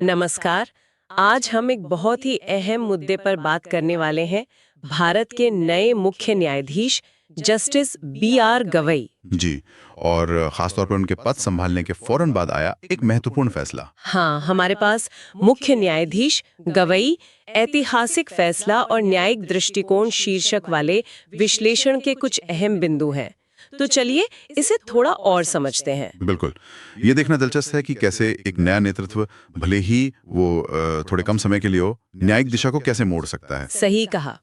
नमस्कार। आज हम एक बहुत ही अहम मुद्दे पर बात करने वाले हैं। भारत के नए मुख्य न्यायाधीश जस्टिस बी.आर. गवई। जी। और खासतौर पर उनके पद संभालने के फौरन बाद आया एक महत्वपूर्ण फैसला। हाँ, हमारे पास मुख्य न्यायाधीश गवई ऐतिहासिक फैसला और न्यायिक दृष्टिकोण शीर्षक वाले विश्लेषण के कुछ अहम बिंदु हैं। तो चलिए इसे थोड़ा और समझते हैं। बिल्कुल। ये देखना दिलचस्प है कि कैसे एक नया नेतृत्व, भले ही वो थोड़े कम समय के लिए हो, न्यायिक दिशा को कैसे मोड़ सकता है। सही कहा।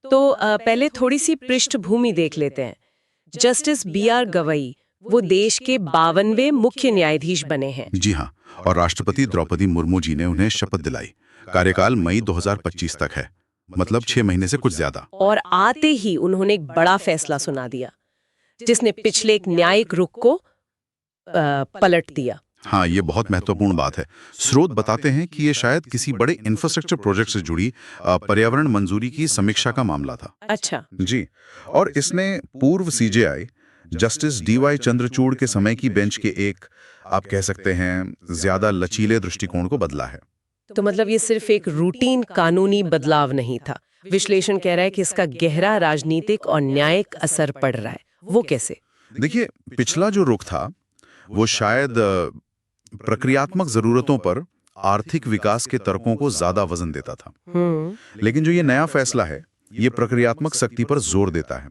तो पहले थोड़ी सी पृष्ठभूमि देख लेते हैं। Justice B R. गवई वो देश के 52वें मुख्य न्यायाधीश बने हैं। जी हाँ। और राष्ट्रपति द्रौपदी मुर्मू जी ने उन्हें शपथ दिलाई। कार्यकाल मई 2025 तक है, मतलब 6 महीने से कुछ ज्यादा। और आते ही उन्होंने एक बड़ा फैसला सुना दिया, जिसने पिछले एक न्यायिक रुख को पलट दिया। हाँ, ये बहुत महत्वपूर्ण बात है। स्रोत बताते हैं कि ये शायद किसी बड़े इंफ्रास्ट्रक्चर प्रोजेक्ट से जुड़ी पर्यावरण मंजूरी की समीक्षा का मामला था। अच्छा। जी। और इसने पूर्व सीजेआई जस्टिस डी.वाई. चंद्रचूड़ के समय की बेंच के एक, आप कह सकते हैं, ज्यादा लचीले दृष्टिकोण को बदला है। तो मतलब ये सिर्फ एक रूटीन कानूनी बदलाव नहीं था। विश्लेषण कह रहा है कि इसका गहरा राजनीतिक और न्यायिक असर पड़ रहा है। वो कैसे? देखिए, पिछला जो रुख था वो शायद प्रक्रियात्मक जरूरतों पर आर्थिक विकास के तर्कों को ज्यादा वजन देता था। लेकिन जो ये नया फैसला है, ये प्रक्रियात्मक शक्ति पर जोर देता है।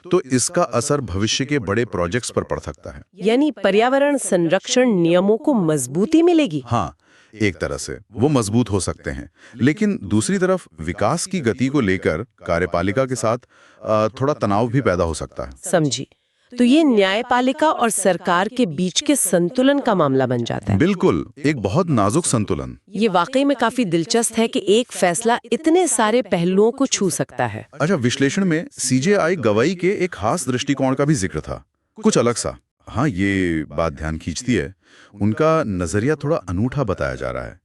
तो इसका असर भविष्य के बड़े प्रोजेक्ट्स पर पड़ सकता है। यानी पर्यावरण संरक्षण नियमों को मजबूती मिलेगी। हाँ, एक तरह से वो मजबूत हो सकते हैं, लेकिन दूसरी तरफ विकास की गति को लेकर कार्यपालिका के साथ थोड़ा तनाव भी पैदा हो सकता है। समझी। तो ये न्यायपालिका और सरकार के बीच के संतुलन का मामला बन जाता है। बिल्कुल, एक बहुत नाजुक संतुलन। ये वाकई में काफी दिलचस्प है कि एक फैसला इतने सारे पहलुओं को छू सकता है। अच्छा, विश्लेषण में सीजेआई गवाई के एक खास दृष्टिकोण का भी जिक्र था, कुछ अलग सा। हाँ, ये बात ध्यान खींचती है। उनका नजरिया थोड़ा अनूठा बताया जा रहा है।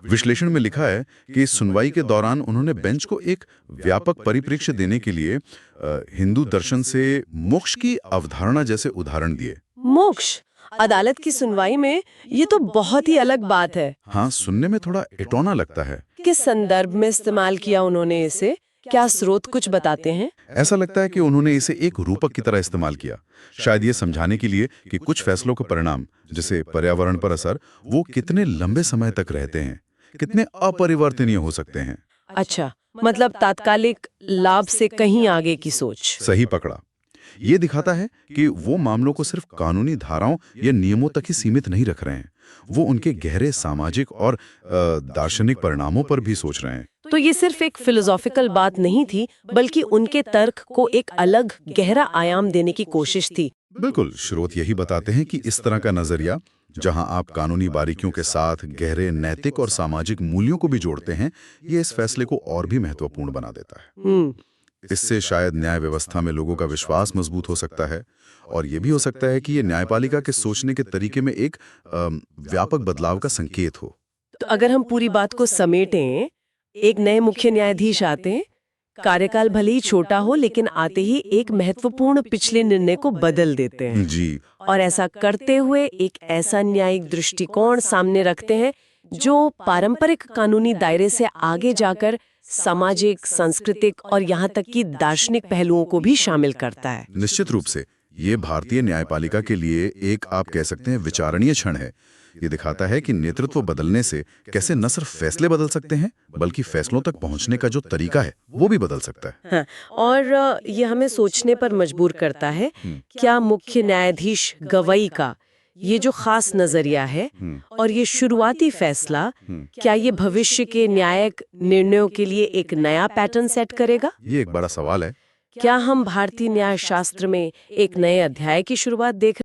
विश्लेषण में लिखा है कि सुनवाई के दौरान उन्होंने बेंच को एक व्यापक परिप्रेक्ष्य देने के लिए हिंदू दर्शन से मोक्ष की अवधारणा जैसे उदाहरण दिए। मोक्ष अदालत की सुनवाई में, ये तो बहुत ही अलग बात है। हाँ, सुनने में थोड़ा इटौना लगता है। किस संदर्भ में इस्तेमाल किया उन्होंने इसे? क्या स्रोत कुछ बताते हैं? ऐसा लगता है कि उन्होंने इसे एक रूपक की तरह इस्तेमाल किया, शायद ये समझाने के लिए कि कुछ फैसलों के परिणाम, जैसे पर्यावरण पर असर, वो कितने लंबे समय तक रहते हैं, कितने अपरिवर्तनीय हो सकते हैं। अच्छा, मतलब तात्कालिक लाभ से कहीं आगे की सोच। सही पकड़ा। ये दिखाता है कि वो मामलों को सिर्फ कानूनी धाराओं या नियमों तक ही सीमित नहीं रख रहे हैं, वो उनके गहरे सामाजिक और दार्शनिक परिणामों पर भी सोच रहे हैं। तो ये सिर्फ एक फिलोसॉफिकल बात नहीं थी, बल्कि उनके तर्क को एक अलग गहरा आयाम देने की कोशिश थी। बिल्कुल, स्रोत यही बताते हैं कि इस तरह का नजरिया, जहां आप कानूनी बारीकियों के साथ गहरे नैतिक और सामाजिक मूल्यों को भी जोड़ते हैं, ये इस फैसले को और भी महत्वपूर्ण बना देता है। इससे शायद न्याय व्यवस्था में लोगों का विश्वास मजबूत हो सकता है, और ये भी हो सकता है कि ये न्यायपालिका के सोचने के तरीके में एक व्यापक बदलाव का संकेत हो। तो अगर हम पूरी बात को समेटें, एक नए मुख्य न्यायाधीश आते हैं, कार्यकाल भले ही छोटा हो, लेकिन आते ही एक महत्वपूर्ण पिछले निर्णय को बदल देते हैं। जी। और ऐसा करते हुए एक ऐसा न्यायिक दृष्टिकोण सामने रखते हैं जो पारंपरिक कानूनी दायरे से आगे जाकर सामाजिक, सांस्कृतिक और यहाँ तक कि दार्शनिक पहलुओं को भी शामिल करता है। निश्चित रूप से ये भारतीय न्यायपालिका के लिए एक, आप कह सकते हैं, विचारणीय क्षण है। ये दिखाता है कि नेतृत्व बदलने से कैसे न सिर्फ फैसले बदल सकते हैं, बल्कि फैसलों तक पहुंचने का जो तरीका है वो भी बदल सकता है। हाँ, और ये हमें सोचने पर मजबूर करता है, क्या मुख्य न्यायाधीश गवई का ये जो खास नजरिया है और ये शुरुआती फैसला, क्या ये भविष्य के न्यायिक निर्णयों के लिए एक नया पैटर्न सेट करेगा? ये एक बड़ा सवाल है। क्या हम भारतीय न्याय शास्त्र में एक नए अध्याय की शुरुआत देख